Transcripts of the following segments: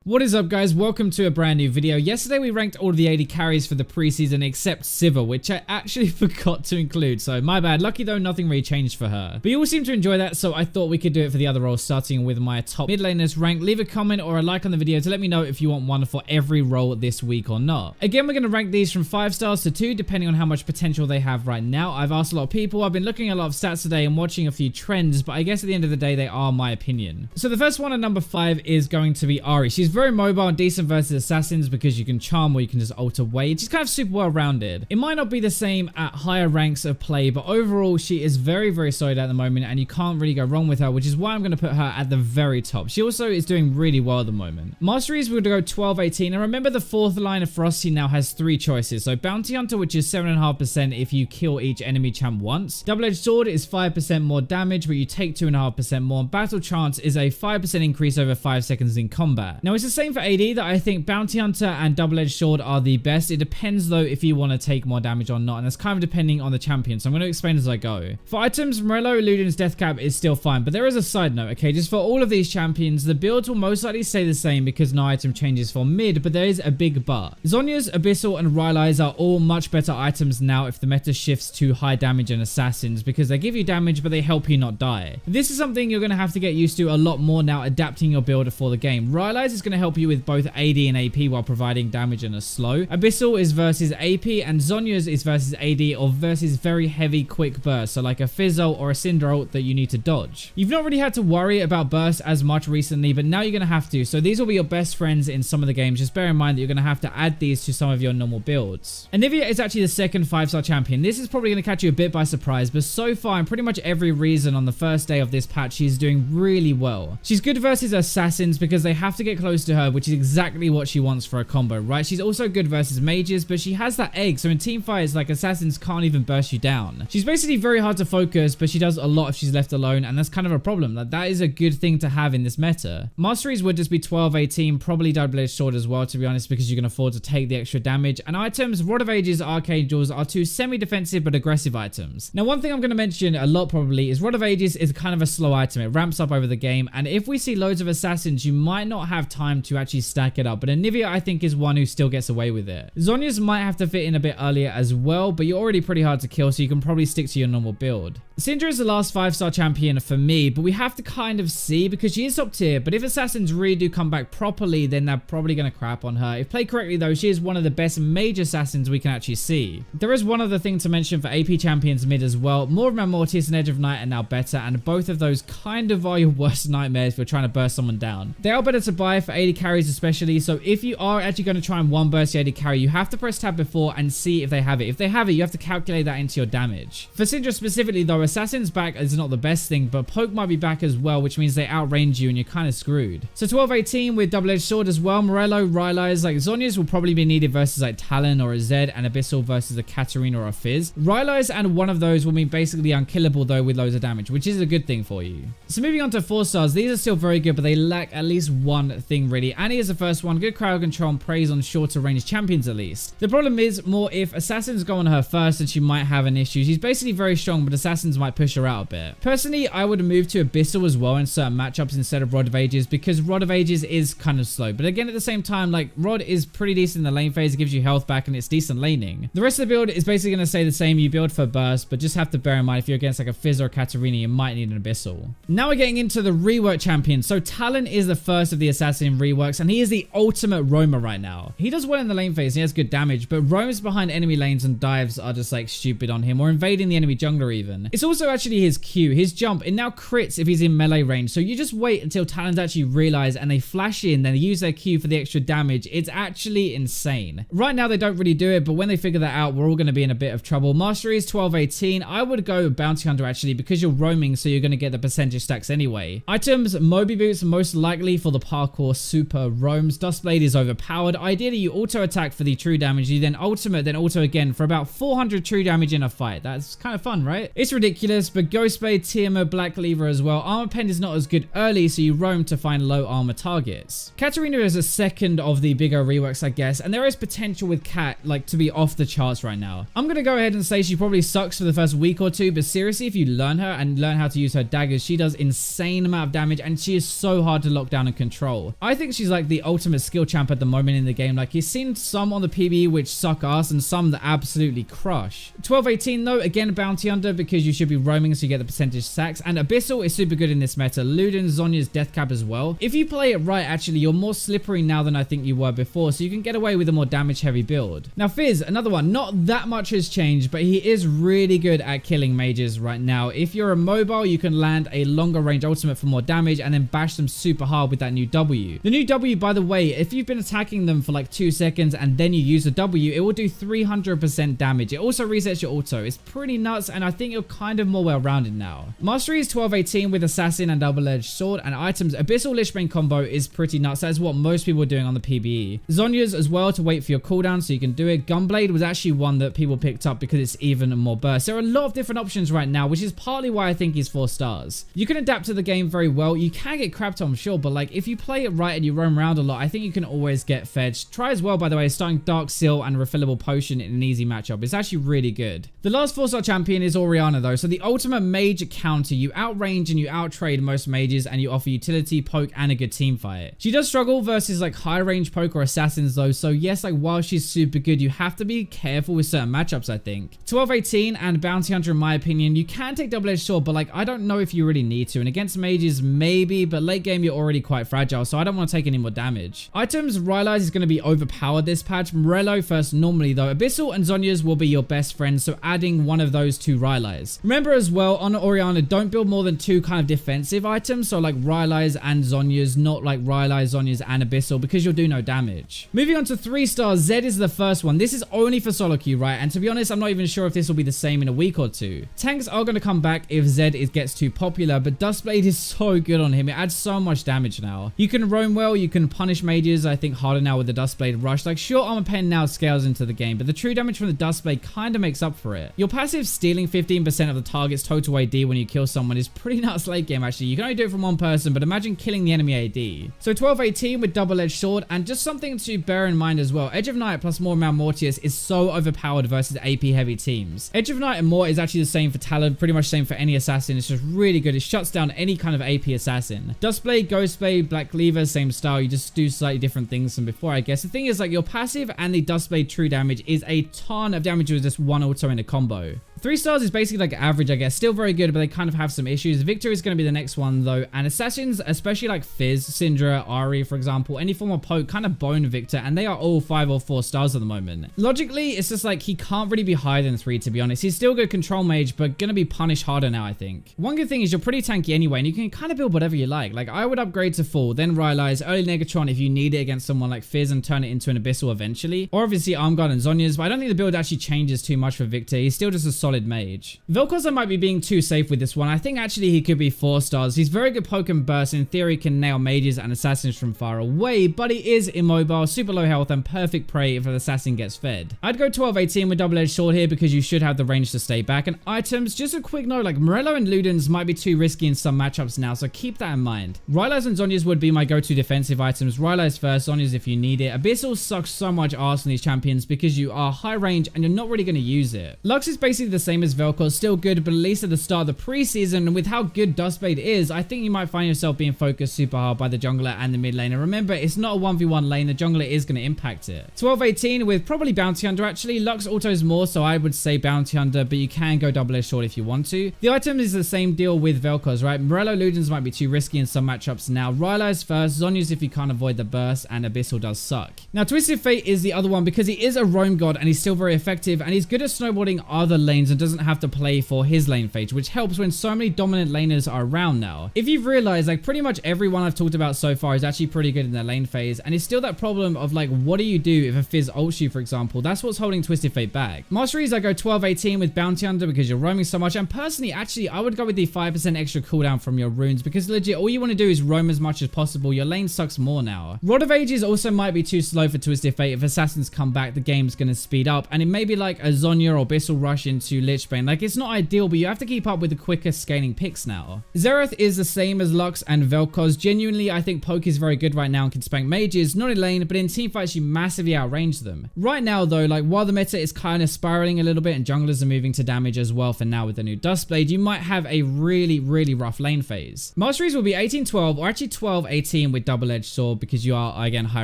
What is up, guys? Welcome to a brand new video. Yesterday we ranked all of the AD carries for the preseason except Sivir, which I actually forgot to include, so my bad. Lucky though, nothing really changed for her. But you all seem to enjoy that, so I thought we could do it for the other roles, starting with my top mid laners rank. Leave a comment or a like on the video to let me know if you want one for every role this week or not. Again, we're going to rank these from 5 stars to 2, depending on how much potential they have right now. I've asked a lot of people, I've been looking at a lot of stats today and watching a few trends, but I guess at the end of the day, they are my opinion. So the first one at number 5 is going to be Ahri. She's very mobile and decent versus assassins because you can charm or you can just ult away. She's kind of super well rounded. It might not be the same at higher ranks of play, but overall she is very, very solid at the moment and you can't really go wrong with her, which is why I'm going to put her at the very top. She also is doing really well at the moment. Masteries, we're going to go 12-18, and remember the fourth line of Frosty now has 3 choices. So Bounty Hunter, which is 7.5% if you kill each enemy champ once. Double-Edged Sword is 5% more damage, but you take 2.5% more. And Battle Chance is a 5% increase over 5 seconds in combat. Now it's the same for AD, that I think Bounty Hunter and Double-Edged Sword are the best. It depends though if you want to take more damage or not, and that's kind of depending on the champion, so I'm going to explain as I go. For items, Morello Luden's Death Cap is still fine, but there is a side note, okay? Just for all of these champions, the builds will most likely stay the same because no item changes for mid, but there is a big but. Zhonya's, Abyssal, and Rylai's are all much better items now if the meta shifts to high damage and assassins, because they give you damage but they help you not die. This is something you're going to have to get used to a lot more now, adapting your build for the game. Rylai's is going to help you with both AD and AP while providing damage and a slow. Abyssal is versus AP, and Zhonya's is versus AD or versus very heavy quick burst, so like a Fizzle or a Cinder ult that you need to dodge. You've not really had to worry about burst as much recently, but now you're going to have to, so these will be your best friends in some of the games. Just bear in mind that you're going to have to add these to some of your normal builds. Anivia is actually the second 5-star champion. This is probably going to catch you a bit by surprise, but so far in pretty much every reason on the first day of this patch, she's doing really well. She's good versus assassins because they have to get close to her, which is exactly what she wants for a combo, right? She's also good versus mages, but she has that egg, so in team fights, like, assassins can't even burst you down. She's basically very hard to focus, but she does a lot if she's left alone, and that's kind of a problem. Like, that is a good thing to have in this meta. Masteries would just be 12-18, probably Double-Edged Sword as well, to be honest, because you can afford to take the extra damage. And items, Rod of Ages, Archangels are 2 semi-defensive but aggressive items. Now, one thing I'm going to mention a lot probably is Rod of Ages is kind of a slow item. It ramps up over the game, and if we see loads of assassins, you might not have time to actually stack it up, but Anivia, I think, is one who still gets away with it. Zhonya's might have to fit in a bit earlier as well, but you're already pretty hard to kill, so you can probably stick to your normal build. Syndra is the last 5-star champion for me, but we have to kind of see because she is top tier, but if assassins really do come back properly, then they're probably going to crap on her. If played correctly though, she is one of the best mage assassins we can actually see. There is one other thing to mention for AP champions mid as well. More of Mortius and Edge of Night are now better, and both of those kind of are your worst nightmares if you're trying to burst someone down. They are better to buy for AD carries especially, so if you are actually going to try and one burst the AD carry, you have to press tab before and see if they have it. If they have it, you have to calculate that into your damage. For Syndra specifically though, Assassin's back is not the best thing, but Poke might be back as well, which means they outrange you and you're kind of screwed. So 12-18 with Double-Edged Sword as well. Morello, Rylai's, like Zhonya's will probably be needed versus like Talon or a Zed, and Abyssal versus a Katarina or a Fizz. Rylai's and one of those will be basically unkillable though with loads of damage, which is a good thing for you. So moving on to 4 stars, these are still very good, but they lack at least one thing really. Annie is the first one, good crowd control and preys on shorter range champions at least. The problem is more if assassins go on her first, and she might have an issue. She's basically very strong, but assassins might push her out a bit. Personally, I would move to Abyssal as well in certain matchups instead of Rod of Ages, because Rod of Ages is kind of slow, but again at the same time, like, Rod is pretty decent in the lane phase. It gives you health back and it's decent laning. The rest of the build is basically going to stay the same. You build for burst, but just have to bear in mind if you're against like a Fizz or a Katarina, you might need an Abyssal. Now we're getting into the rework champions. So Talon is the first of the assassin reworks, and he is the ultimate roamer right now. He does well in the lane phase, he has good damage, but roams behind enemy lanes and dives are just like stupid on him, or invading the enemy jungler even. It's also actually his Q, his jump, it now crits if he's in melee range, so you just wait until Talons actually realize and they flash in, then they use their Q for the extra damage. It's actually insane. Right now they don't really do it, but when they figure that out, we're all going to be in a bit of trouble. Masteries 12-18, I would go Bounty Hunter actually, because you're roaming, so you're going to get the percentage stacks anyway. Items, Moby Boots most likely for the parkour super roams. Dustblade is overpowered. Ideally you auto attack for the true damage, you then ultimate, then auto again for about 400 true damage in a fight. That's kind of fun, right? It's ridiculous, but Ghostblade, Tiamat, Black Cleaver as well. Armor Pen is not as good early, so you roam to find low armor targets. Katarina is a second of the bigger reworks, I guess, and there is potential with Kat, like, to be off the charts right now. I'm gonna go ahead and say she probably sucks for the first week or two, but seriously, if you learn her and learn how to use her daggers, she does insane amount of damage, and she is so hard to lock down and control. I think she's like the ultimate skill champ at the moment in the game. Like, you've seen some on the PvE which suck ass and some that absolutely crush. 12-18 though, again bounty hunter because you should be roaming so you get the percentage sacks, and Abyssal is super good in this meta. Luden, Zhonya's death cap as well. If you play it right, actually, you're more slippery now than I think you were before, so you can get away with a more damage heavy build. Now Fizz, another one, not that much has changed, but he is really good at killing mages right now. If you're a mobile, you can land a longer range ultimate for more damage and then bash them super hard with that new W. The new W, by the way, if you've been attacking them for like 2 seconds and then you use the W, it will do 300% damage. It also resets your auto. It's pretty nuts, and I think you're kind of more well-rounded now. Mastery is 12-18 with assassin and double-edged sword, and items Abyssal Lichbane combo is pretty nuts. That is what most people are doing on the PvE. Zhonya's as well to wait for your cooldown so you can do it. Gunblade was actually one that people picked up because it's even more burst. There are a lot of different options right now, which is partly why I think he's 4 stars. You can adapt to the game very well. You can get crapped on, sure, but like if you play it right and you roam around a lot, I think you can always get fed. Try as well, by the way, starting Dark Seal and Refillable Potion in an easy matchup. It's actually really good. The last 4-star champion is Orianna though, so the ultimate mage counter. You outrange and you outtrade most mages, and you offer utility, poke, and a good team fight. She does struggle versus like high range poke or assassins though, so yes, like while she's super good, you have to be careful with certain matchups, I think. 12-18 and bounty hunter, in my opinion, you can take double-edged sword, but like I don't know if you really need to, and against mages maybe, but late game you're already quite fragile, so I don't want to take any more damage. Items, Rylai's is going to be overpowered this patch. Morello first normally though. Abyssal and Zhonya's will be your best friends, so adding one of those to Rylai's. Remember as well, on Orianna, don't build more than 2 kind of defensive items, so like Rylai's and Zhonya's, not like Rylai's, Zhonya's, and Abyssal, because you'll do no damage. Moving on to 3 stars, Zed is the first one. This is only for solo queue, right? And to be honest, I'm not even sure if this will be the same in a week or 2. Tanks are going to come back if Zed gets too popular, but Dustblade is so good on him. It adds so much damage now. You can roam well, you can punish mages, I think, harder now with the Dustblade rush. Like, sure, Armor Pen now scales into the game, but the true damage from the Dustblade kind of makes up for it. Your passive stealing 15% of the target's total AD when you kill someone is pretty nuts late game, actually. You can only do it from one person, but imagine killing the enemy AD. So 12-18 with double-edged sword, and just something to bear in mind as well, Edge of Night plus more Mount Mortius is so overpowered versus AP heavy teams. Edge of Night and more is actually the same for Talon, pretty much the same for any assassin. It's just really good. It shuts down any kind of AP assassin. Dustblade, Ghostblade, Black Cleaver, same style. You just do slightly different things than before, I guess. The thing is, like, your passive and the Dustblade true damage is a ton of damage with just one auto in a combo. 3 stars is basically like average, I guess. Still very good, but they kind of have some issues. Victor is going to be the next one, though. And assassins, especially like Fizz, Syndra, Ari, for example, any form of poke, kind of bone Victor, and they are all 5 or 4 stars at the moment. Logically, it's just like he can't really be higher than 3, to be honest. He's still good control mage, but going to be punished harder now, I think. One good thing is you're pretty tanky anyway, and you can kind of build whatever you like. Like, I would upgrade to full, then Rylai's, early Negatron if you need it against someone like Fizz and turn it into an Abyssal eventually. Or obviously Armguard and Zhonya's, but I don't think the build actually changes too much for Victor. He's still just a solid mage. Vel'Koz, I might be being too safe with this one. I think actually he could be 4 stars. He's very good poke and burst. In theory, can nail mages and assassins from far away, but he is immobile, super low health, and perfect prey if an assassin gets fed. I'd go 12-18 with double-edged sword here because you should have the range to stay back. And items, just a quick note, like Morello and Luden's might be too risky in some matchups now, so keep that in mind. Rylai's and Zhonya's would be my go-to defensive items. Rylai's first, Zhonya's if you need it. Abyssal sucks so much arse on these champions because you are high range and you're not really going to use it. Lux is basically the same as Vel'Koz, still good, but at least at the start of the preseason, and with how good Dustblade is, I think you might find yourself being focused super hard by the jungler and the mid lane. And remember, it's not a 1v1 lane, the jungler is going to impact it. 12-18 with probably Bounty Hunter, actually. Lux autos more, so I would say Bounty Hunter, but you can go double-edged sword if you want to. The item is the same deal with Vel'Koz, right? Morello Luden's might be too risky in some matchups now. Rylai's first, Zhonya's if you can't avoid the burst, and Abyssal does suck. Now, Twisted Fate is the other one because he is a roam god and he's still very effective, and he's good at snowboarding other lanes and doesn't have to play for his lane fate, which helps when so many dominant laners are around now. If you've realized, like, pretty much everyone I've talked about so far is actually pretty good in their lane phase, and it's still that problem of like, what do you do if a Fizz ults you, for example? That's what's holding Twisted Fate back. Masteries, I go 12-18 with Bounty Hunter because you're roaming so much, and personally, actually, I would go with the 5% extra cooldown from your runes because legit, all you want to do is roam as much as possible. Your lane sucks more now. Rod of Ages also might be too slow for Twisted Fate. If assassins come back, the game's going to speed up, and it may be like a Zhonya or Abyssal rush into Lichbane. Like, it's not ideal, but you have to keep up with the quicker scaling picks now. Xerath is the same as Lux and Vel'Koz. Genuinely, I think Poke is very good right now and can spank mages, not in lane, but in teamfights you massively outrange them. Right now though, like while the meta is kind of spiraling a little bit and junglers are moving to damage as well for now with the new Duskblade, you might have a really rough lane phase. Masteries will be 18-12 or actually 12-18 with double-edged sword because you are again high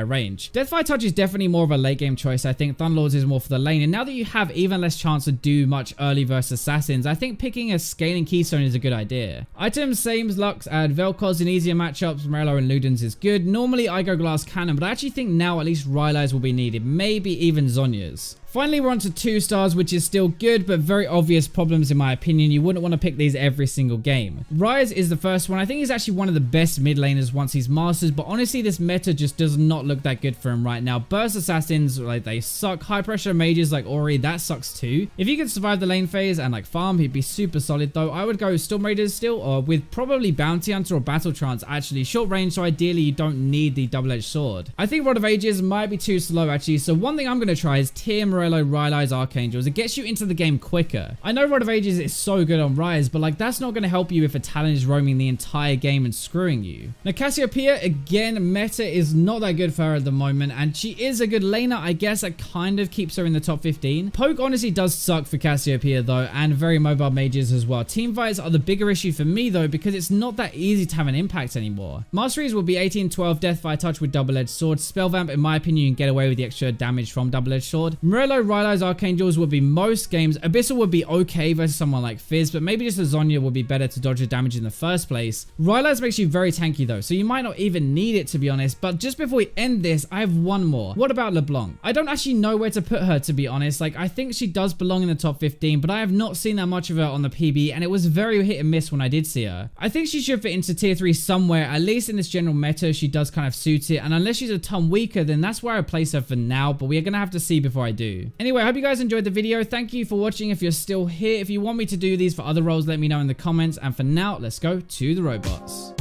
range. Deathfire Touch is definitely more of a late game choice. I think Thunderlords is more for the lane, and now that you have even less chance to do much early versus assassins, I think picking a scaling keystone is a good idea. Items same as Lux and Vel'Koz in easier matchups. Morello and Ludens is good. Normally I go Glass Cannon, but I actually think now at least Rylai's will be needed, maybe even Zhonya's. Finally, we're on to 2 stars, which is still good, but very obvious problems in my opinion. You wouldn't want to pick these every single game. Ryze is the first one. I think he's actually one of the best mid laners once he's mastered, but honestly, this meta just does not look that good for him right now. Burst assassins, like, they suck. High pressure mages like Ori, that sucks too. If he could survive the lane phase and like farm, he'd be super solid though. I would go Storm Raiders still, or with probably Bounty Hunter or Battle Trance. Actually, short range, so ideally you don't need the double-edged sword. I think Rod of Ages might be too slow actually, so one thing I'm going to try is tier Morello, Rylai's Archangels. It gets you into the game quicker. I know Rod of Ages is so good on Ryze, but like that's not going to help you if a talent is roaming the entire game and screwing you. Now Cassiopeia, again, meta is not that good for her at the moment, and she is a good laner, I guess. That kind of keeps her in the top 15. Poke honestly does suck for Cassiopeia though, and very mobile mages as well. Team fights are the bigger issue for me though, because it's not that easy to have an impact anymore. Masteries will be 18-12 Deathfire Touch with double-edged sword. Spellvamp, in my opinion, you can get away with the extra damage from double-edged sword. Morello, Rylai's Archangels would be most games. Abyssal would be okay versus someone like Fizz, but maybe just a Zhonya would be better to dodge the damage in the first place. Rylai's makes you very tanky though, so you might not even need it to be honest. But just before we end this, I have one more. What about LeBlanc? I don't actually know where to put her, to be honest. Like, I think she does belong in the top 15, but I have not seen that much of her on the PB, and it was very hit and miss when I did see her. I think she should fit into tier 3 somewhere, at least in this general meta. She does kind of suit it, and unless she's a ton weaker, then that's where I place her for now, but we're gonna have to see before I do. Anyway, I hope you guys enjoyed the video. Thank you for watching if you're still here. If you want me to do these for other roles, let me know in the comments, and for now, let's go to the robots.